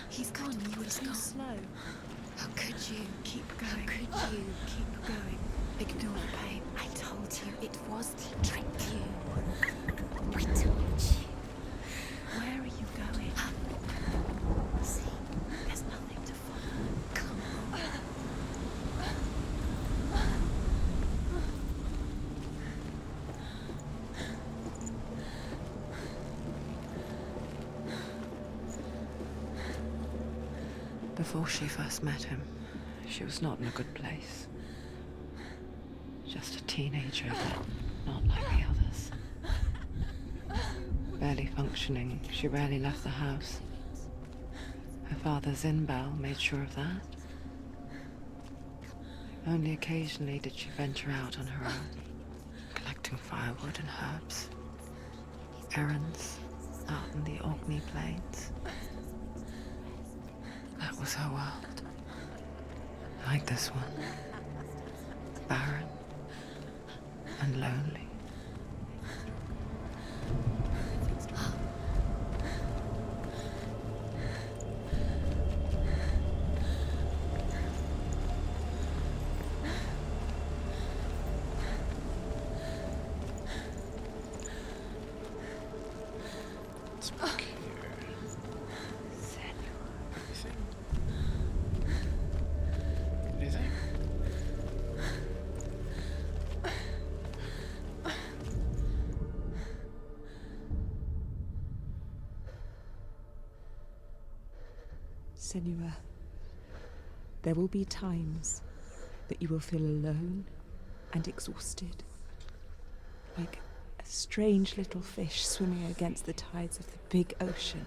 He's gone. You were too slow. How could you? Keep going. How could you? Keep going. Ignore the pain. I told you it was to trick you. I told you. Where are you going? See, There's nothing to follow. come on. Before she first met him, she was not in a good place. Just a teenager, but not like the others. Barely functioning, she rarely left the house. Her father's in-bell made sure of that. Only occasionally did she venture out on her own, collecting firewood and herbs. Errands out in the Orkney Plains. That was her world. Like this one. Barren and lonely. Let's look here. Anything? Anything? Senua, there will be times that you will feel alone and exhausted, like a strange little fish swimming against the tides of the big ocean.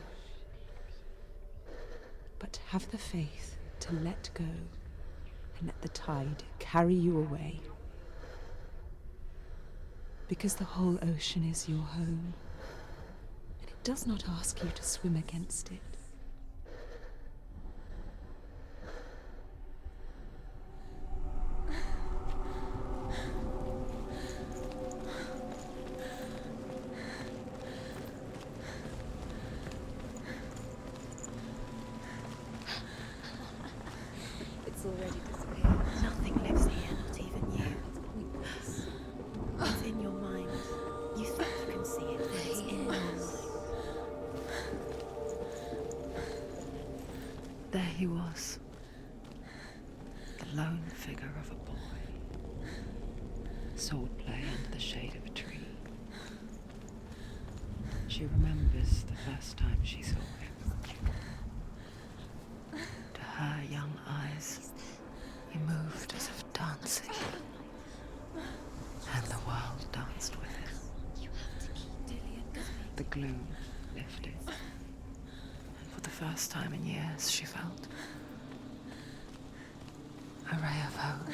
But have the faith to let go and let the tide carry you away. Because the whole ocean is your home, and it does not ask you to swim against it. It's already disappeared. Nothing lives here, not even you. Pointless. It's in your mind. You think you can see it, but it's in your mind. There he was. The lone figure of a boy. Swordplay under the shade of a tree. She remembers the first time she saw him. To her young eyes, he moved as if dancing. And the world danced with him. The gloom lifted. And for the first time in years, she felt a ray of hope.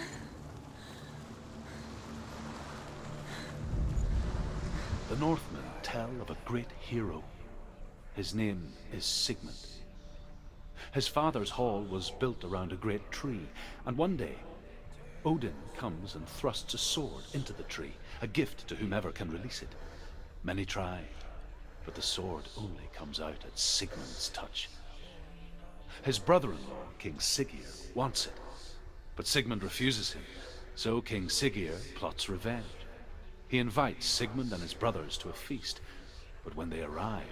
The Northmen tell of a great hero. His name is Sigmund. His father's hall was built around a great tree, and one day, Odin comes and thrusts a sword into the tree, a gift to whomever can release it. Many try, but the sword only comes out at Sigmund's touch. His brother-in-law, King Siggeir, wants it, but Sigmund refuses him, so King Siggeir plots revenge. He invites Sigmund and his brothers to a feast, but when they arrive,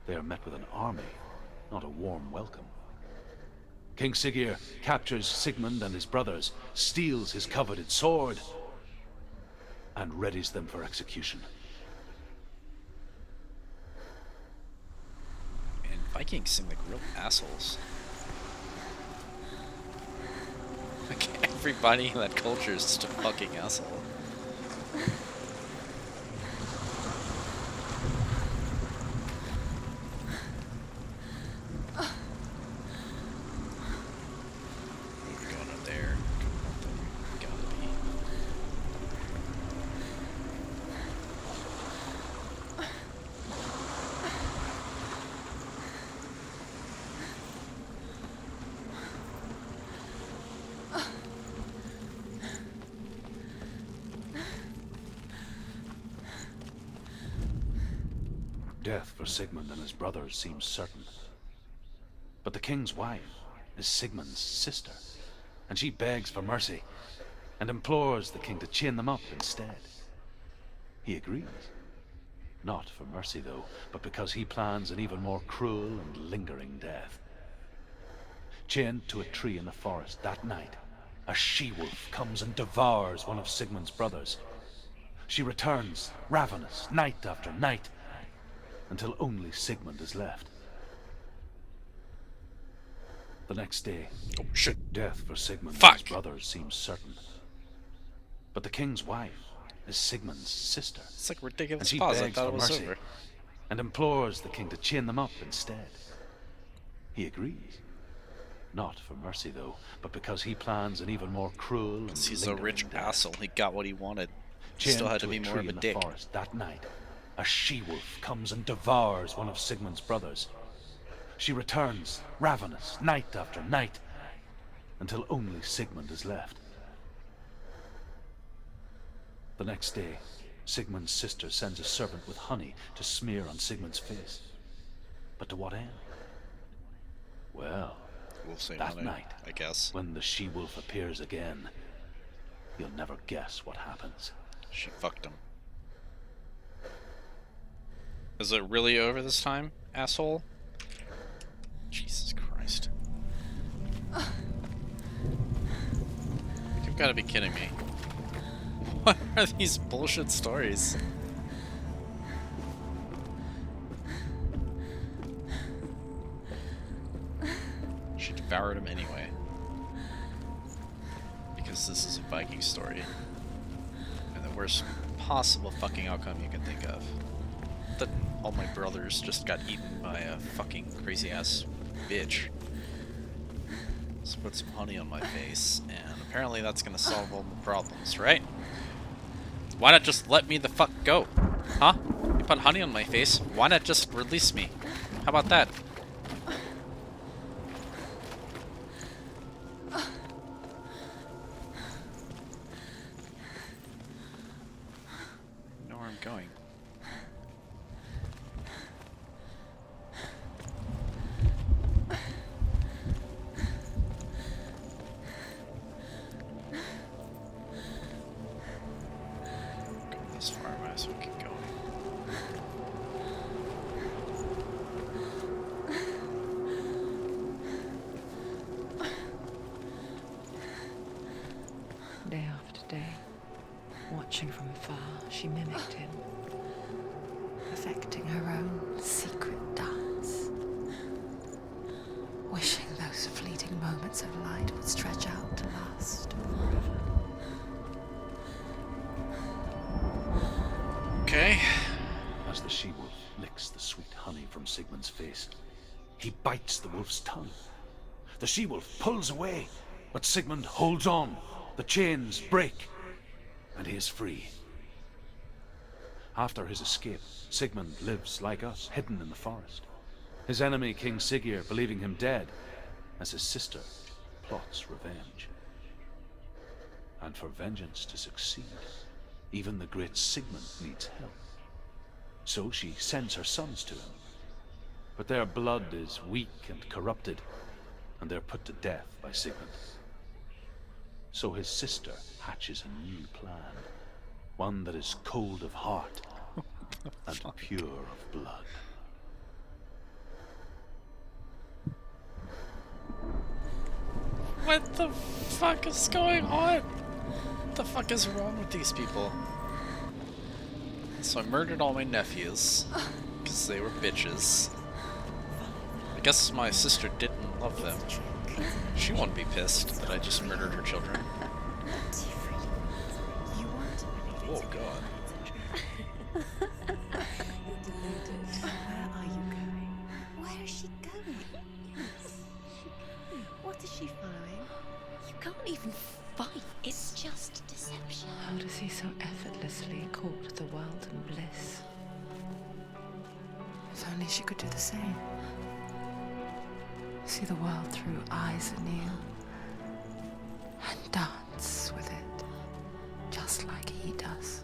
they are met with an army, not a warm welcome. King Siggeir captures Sigmund and his brothers, steals his coveted sword, and readies them for execution. Man, Vikings seem like real assholes. Like everybody in that culture is just a fucking asshole. We're going up there. Gotta be. Death for Sigmund and his brothers seems certain. But the king's wife is Sigmund's sister, and she begs for mercy and implores the king to chain them up instead. He agrees. Not for mercy, though, but because he plans an even more cruel and lingering death. Chained to a tree in the forest that night, a she-wolf comes and devours one of Sigmund's brothers. She returns, ravenous, night after night, until only Sigmund is left. The next day, Oh, shit. death for Sigmund and Fuck. his brothers seems certain. But the king's wife is Sigmund's sister, It's like and ridiculous she pause. I begs thought for it was mercy over. and implores the king to chain them up instead. He agrees. Not for mercy, though, but because he plans an even more cruel and He's a lingering rich death. asshole. He got what he wanted. Chained Still had to to be a more tree of a in the dick. forest that night, a she-wolf comes and devours one of Sigmund's brothers. She returns, ravenous, night after night, until only Sigmund is left. The next day, Sigmund's sister sends a servant with honey to smear on Sigmund's face. But to what end? Well, We'll say that honey, night, I guess. when the she-wolf appears again, you'll never guess what happens. She fucked him. Is it really over this time, asshole? Jesus Christ. You've got to be kidding me. What are these bullshit stories? She devoured him anyway. Because this is a Viking story. And the worst possible fucking outcome you can think of. That all my brothers just got eaten by a fucking crazy ass bitch. Let's put some honey on my face, and apparently that's gonna solve all my problems, right? Why not just let me the fuck go? Huh? You put honey on my face, why not just release me? How about that? I know where I'm going. Go this far, might as well keep going. Day after day, watching from afar, she mimicked him, perfecting her own secret dance, wishing those fleeting moments of light would stretch out to last forever. Okay. As the she-wolf licks the sweet honey from Sigmund's face, he bites the wolf's tongue. The she-wolf pulls away, but Sigmund holds on. The chains break, and he is free. After his escape, Sigmund lives like us, hidden in the forest. His enemy, King Siggeir, believing him dead, as his sister plots revenge. And for vengeance to succeed, even the great Sigmund needs help. So she sends her sons to him. But their blood is weak and corrupted, and they're put to death by Sigmund. So his sister hatches a new plan, one that is cold of heart and pure of blood. What the fuck is going on? What the fuck is wrong with these people? So I murdered all my nephews because they were bitches. I guess my sister didn't love them. She won't be pissed that I just murdered her children. Oh god. Where are you going? Where is she going? What is she following? You can't even fight. It's just deception. How does he so effortlessly court the world and bliss? If only she could do the same. See the world through eyes anew and dance with it, just like he does.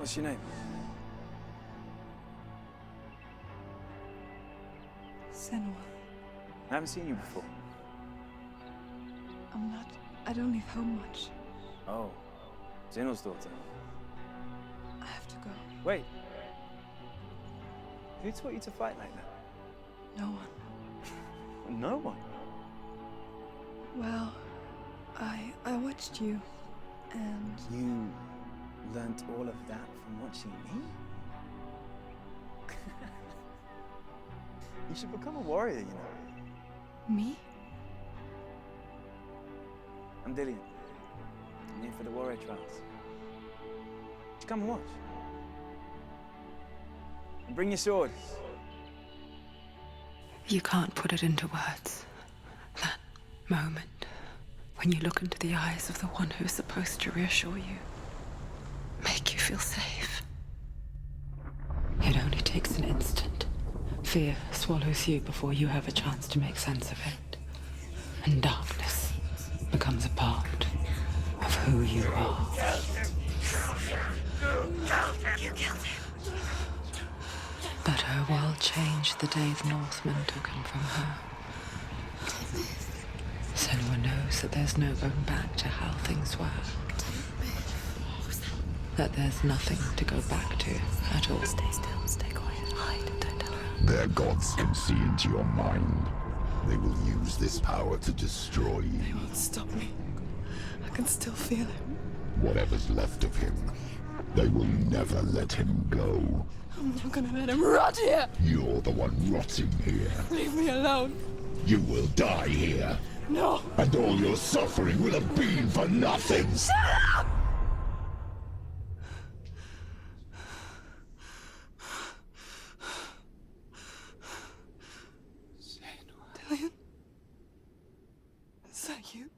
What's your name? Senua. I haven't seen you before. I don't leave home much. Oh, Zenua's daughter. I have to go. Wait. Who taught you to fight like that? No one. No one? Well, I watched you, and You learnt all of that from watching me? You should become a warrior, you know. me? I'm Dillian. I'm here for the warrior trials. Just come and watch. And bring your sword. You can't put it into words. That moment when you look into the eyes of the one who's supposed to reassure you, make you feel safe. It only takes an instant. Fear swallows you before you have a chance to make sense of it. And darkness becomes a part of who you are. You killed him. But her world changed the day the Northmen took him from her. Senua knows that there's no going back to how things were. That there's nothing to go back to at all. Stay still, stay quiet, hide, don't tell her. Their gods can see into your mind. They will use this power to destroy They you. won't stop me. I can still feel him. Whatever's left of him, they will never let him go. I'm not gonna let him rot here. You're the one rotting here. Leave me alone. You will die here. No. And all your suffering will have been for nothing. Shut up! Dillian? Is that you?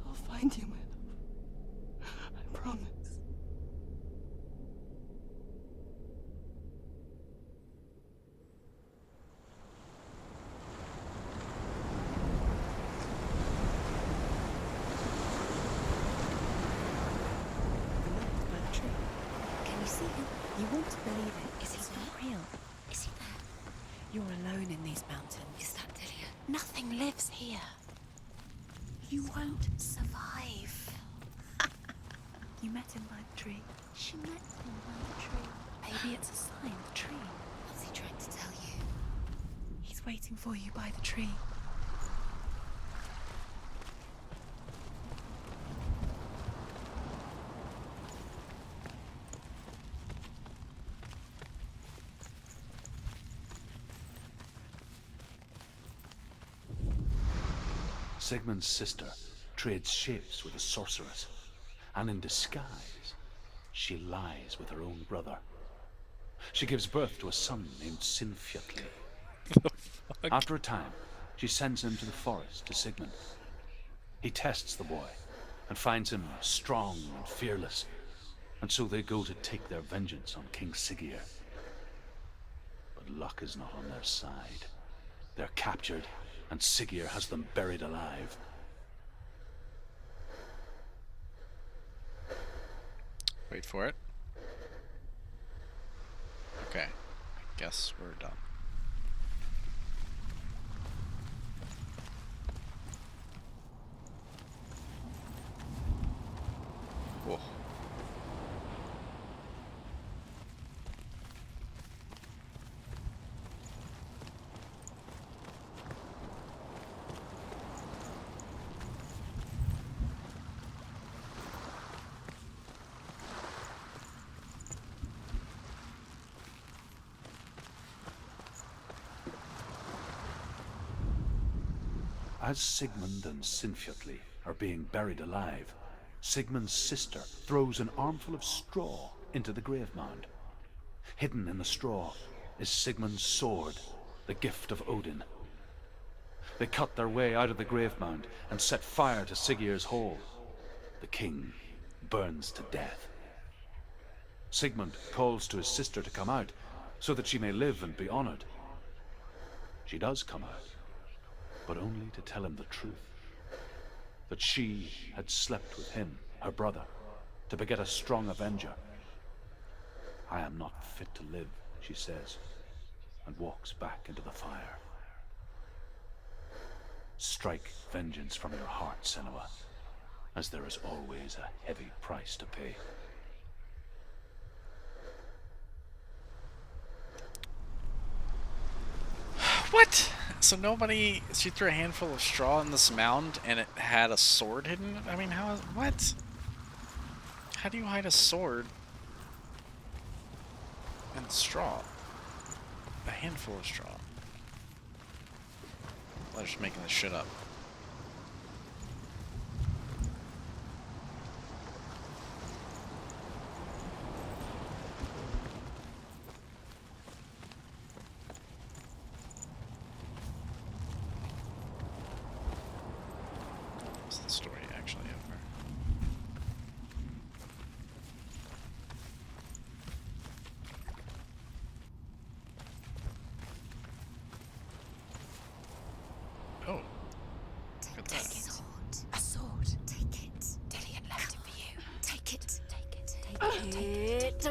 I'll find you, my love. I promise. By the tree. Can you see him? You want to believe it. Is he It's there? not real. Is he there? You're alone in these mountains. Is that Dillian? Nothing lives here. You won't survive. You met him by the tree. She met him by the tree. Maybe it's a sign, the tree. What's he trying to tell you? He's waiting for you by the tree. Sigmund's sister trades shapes with a sorceress, and in disguise, she lies with her own brother. She gives birth to a son named Sinfjotli. After a time, she sends him to the forest to Sigmund. He tests the boy and finds him strong and fearless, and so they go to take their vengeance on King Siggeir. But luck is not on their side. They're captured, and Siggeir has them buried alive. Wait for it. Okay, I guess we're done. Whoa. As Sigmund and Sinfjotli are being buried alive, Sigmund's sister throws an armful of straw into the grave mound. Hidden in the straw is Sigmund's sword, the gift of Odin. They cut their way out of the grave mound and set fire to Siggeir's hall. The king burns to death. Sigmund calls to his sister to come out so that she may live and be honored. She does come out, but only to tell him the truth. But she had slept with him, her brother, to beget a strong avenger. I am not fit to live, she says, and walks back into the fire. Strike vengeance from your heart, Senua, as there is always a heavy price to pay. What? So she threw a handful of straw in this mound and it had a sword hidden? I mean, what? How do you hide a sword in straw? A handful of straw. I'm just making this shit up. What's the story actually over? Oh. Look at that. A sword. Take it. Dillian left it for you. Take it. Take it. Take it. Take it.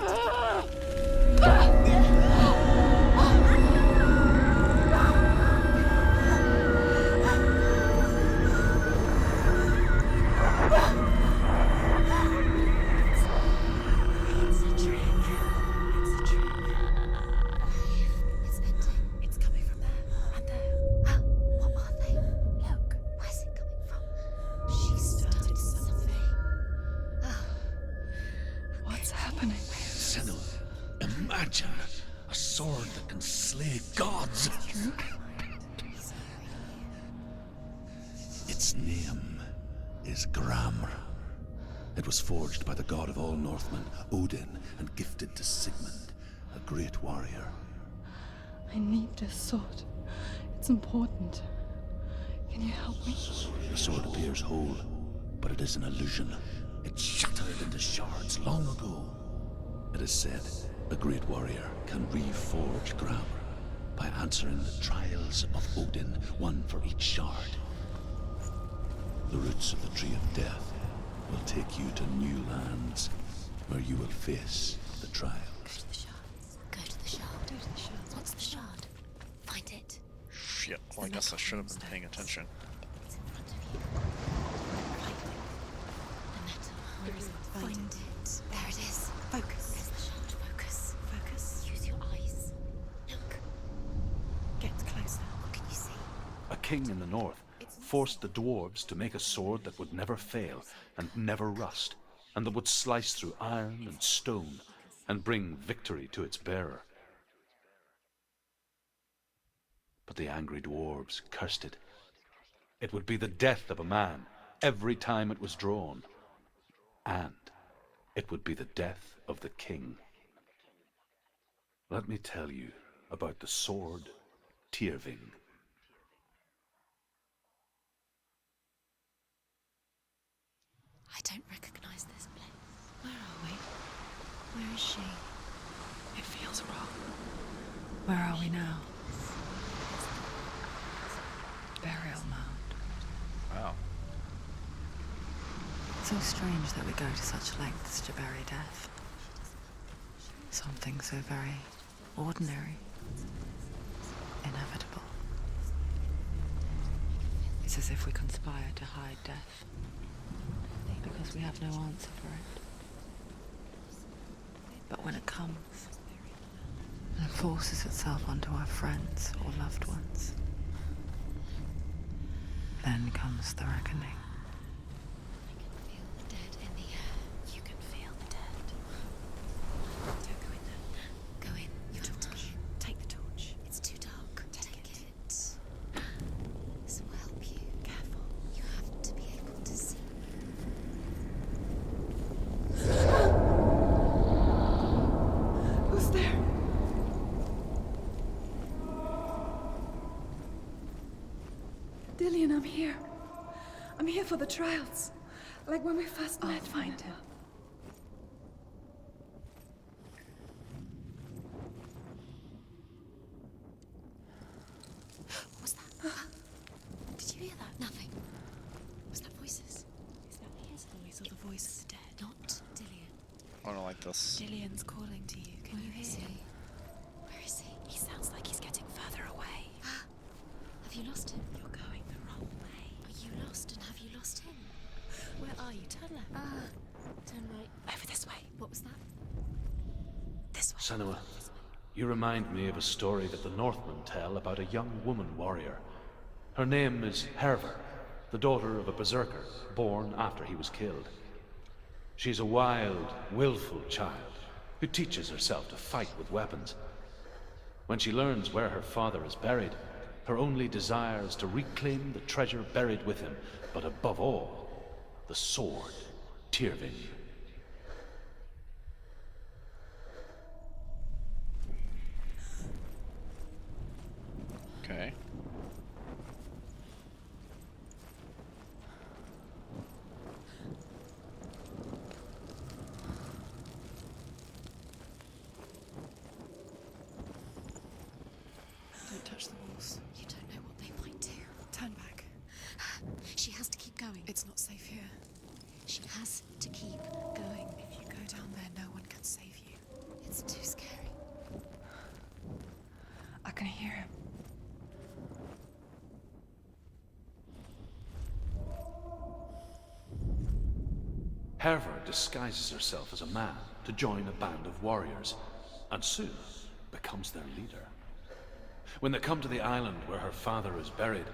A sword that can slay gods. Its name is Gramr. It was forged by the god of all Northmen, Odin, and gifted to Sigmund, a great warrior. I need this sword. It's important. Can you help me? The sword appears whole, but it is an illusion. It shattered into shards long ago. It is said a great warrior can reforge Gramr by answering the trials of Odin, one for each shard. The roots of the Tree of Death will take you to new lands where you will face the trials. Go to the shard. Go to the shard. What's the shard? Find it. Shit, well I guess I should have been paying attention. It's in front of you. Find it. The metal. Find it. There it is. Focus. There's the shard. Focus. Focus. Use your eyes. Look. Get closer. What can you see? A king in the north forced the dwarves to make a sword that would never fail and never rust, and that would slice through iron and stone and bring victory to its bearer. But the angry dwarves cursed it. It would be the death of a man every time it was drawn, and it would be the death of the king. Let me tell you about the sword Tyrving. I don't recognize this place. Where are we? Where is she? It feels wrong. Where are we now? Burial mound. Wow. So strange that we go to such lengths to bury death. Something so very ordinary, inevitable. It's as if we conspire to hide death, because we have no answer for it. But when it comes, and forces itself onto our friends or loved ones, then comes the reckoning. I can feel the dead in the air. You can feel the dead. Don't go in there. Go in. You have to go in. Take the torch. It's too dark. Take it. This will help you. Careful. You have to be able to see. Who's there? Dillian, I'm here. I'm here for the trials. Like when we first met. I'll find him. What was that? Did you hear that? Nothing. Was that voices? Not Dillian. I don't like this. Dillian's calling to you. Can you Where is hear? he? Where is he? He sounds like he's getting further away. Have you lost him? You're going the wrong way. Are you lost, and have you lost him? Where are you? Turn left. Turn right. Over this way. What was that? This way. Senua, you remind me of a story that the Northmen tell about a young woman warrior. Her name is Herver, the daughter of a berserker, born after he was killed. She's a wild, willful child who teaches herself to fight with weapons. When she learns where her father is buried, her only desire is to reclaim the treasure buried with him, but above all, the sword, Tyrving. Okay. Don't touch the walls. You don't know what they might do. Turn back. She has to keep going. It's not safe here. She has to keep going. If you go down there, no one can save you. It's too scary. I can hear him. Herver disguises herself as a man to join a band of warriors, and soon becomes their leader. When they come to the island where her father is buried,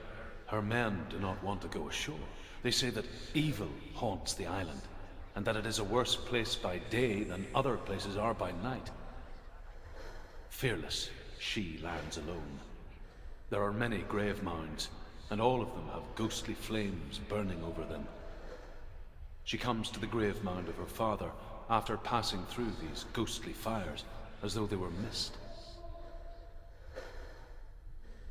her men do not want to go ashore. They say that evil haunts the island, and that it is a worse place by day than other places are by night. Fearless, she lands alone. There are many grave mounds, and all of them have ghostly flames burning over them. She comes to the grave mound of her father after passing through these ghostly fires as though they were mist.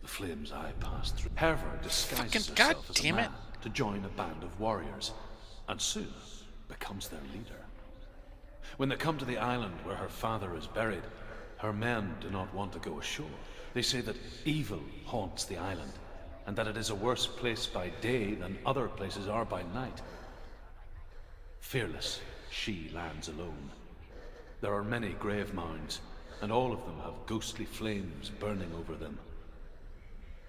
The flames I passed through. Herver disguises herself as a man to join a band of warriors, and soon becomes their leader. When they come to the island where her father is buried, her men do not want to go ashore. They say that evil haunts the island, and that it is a worse place by day than other places are by night. Fearless, she lands alone. There are many grave mounds, and all of them have ghostly flames burning over them.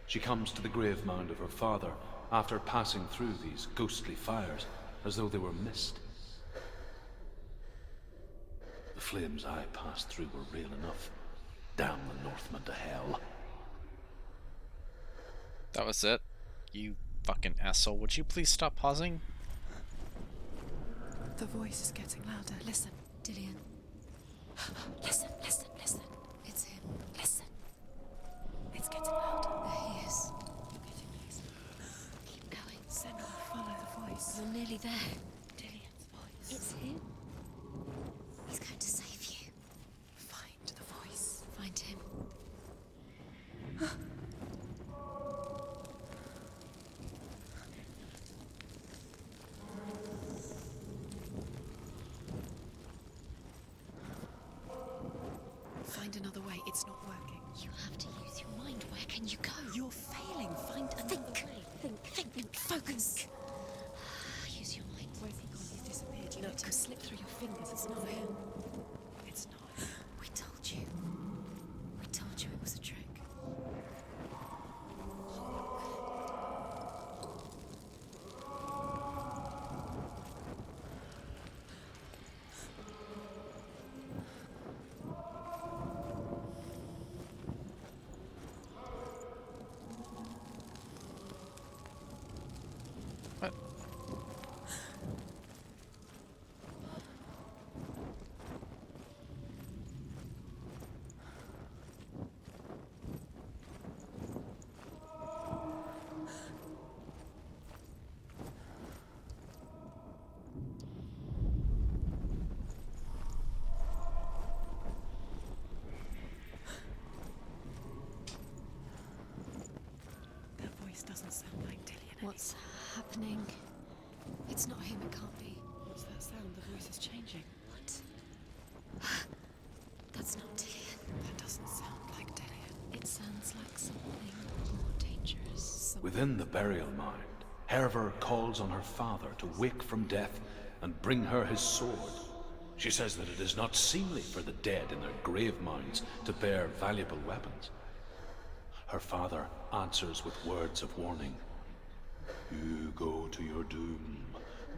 She comes to the grave mound of her father after passing through these ghostly fires as though they were mist. The flames I passed through were real enough. Damn the Northmen to hell. That was it? You fucking asshole. Would you please stop pausing? The voice is getting louder. Listen. Dillian. Listen, listen, listen. It's him. Listen. It's getting louder. There he is. You're getting closer. Keep going. Senua, follow the voice. You're nearly there. Dillian's voice. It's him. He's going to save you. Find the voice. Find him. Find another way. It's not working. You have to use your mind. Where can you go? You're failing. Find another way. Think. Focus. Use your mind. Where's he gone? He's disappeared. You let him slip through your fingers. It's not him. It's not. We told you. We told you it was a trick. What? That voice doesn't sound like Dillian. What's happening? It's not him. It can't be. What's that sound? The voice is changing. What? That's not Dillian. That doesn't sound like Dillian. It sounds like something more dangerous. Within the burial mound, Herver calls on her father to wake from death and bring her his sword. She says that it is not seemly for the dead in their grave mounds to bear valuable weapons. Her father answers with words of warning. You go to your doom.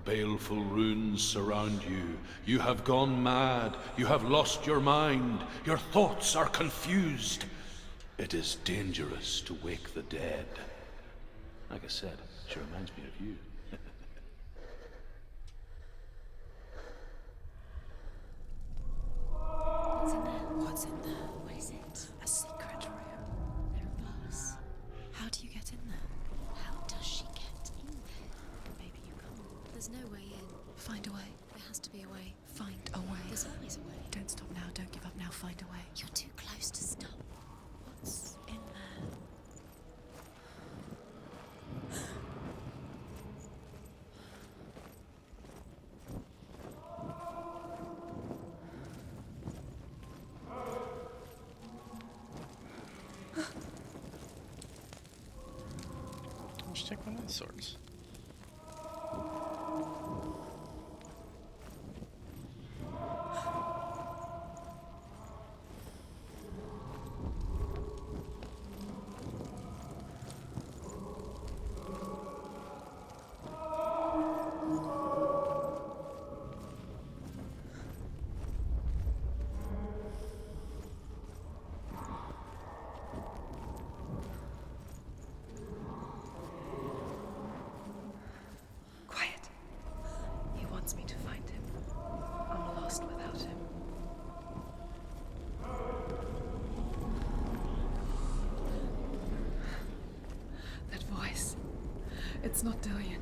Baleful runes surround you. You have gone mad. You have lost your mind. Your thoughts are confused. It is dangerous to wake the dead. Like I said, she reminds me of you. What's in there? What's in there? What is it? A secret room. There are bars. How do you get in there? How does she get in there? Maybe you can't. There's no way in. Find a way. There has to be a way. Find a way. There's always a way. Don't stop now. Don't give up now. Find a way. You're too close to stop. What's in there? Just take one of the swords. Quiet. He wants me to find him. I'm lost without him. That voice. It's not Dillian.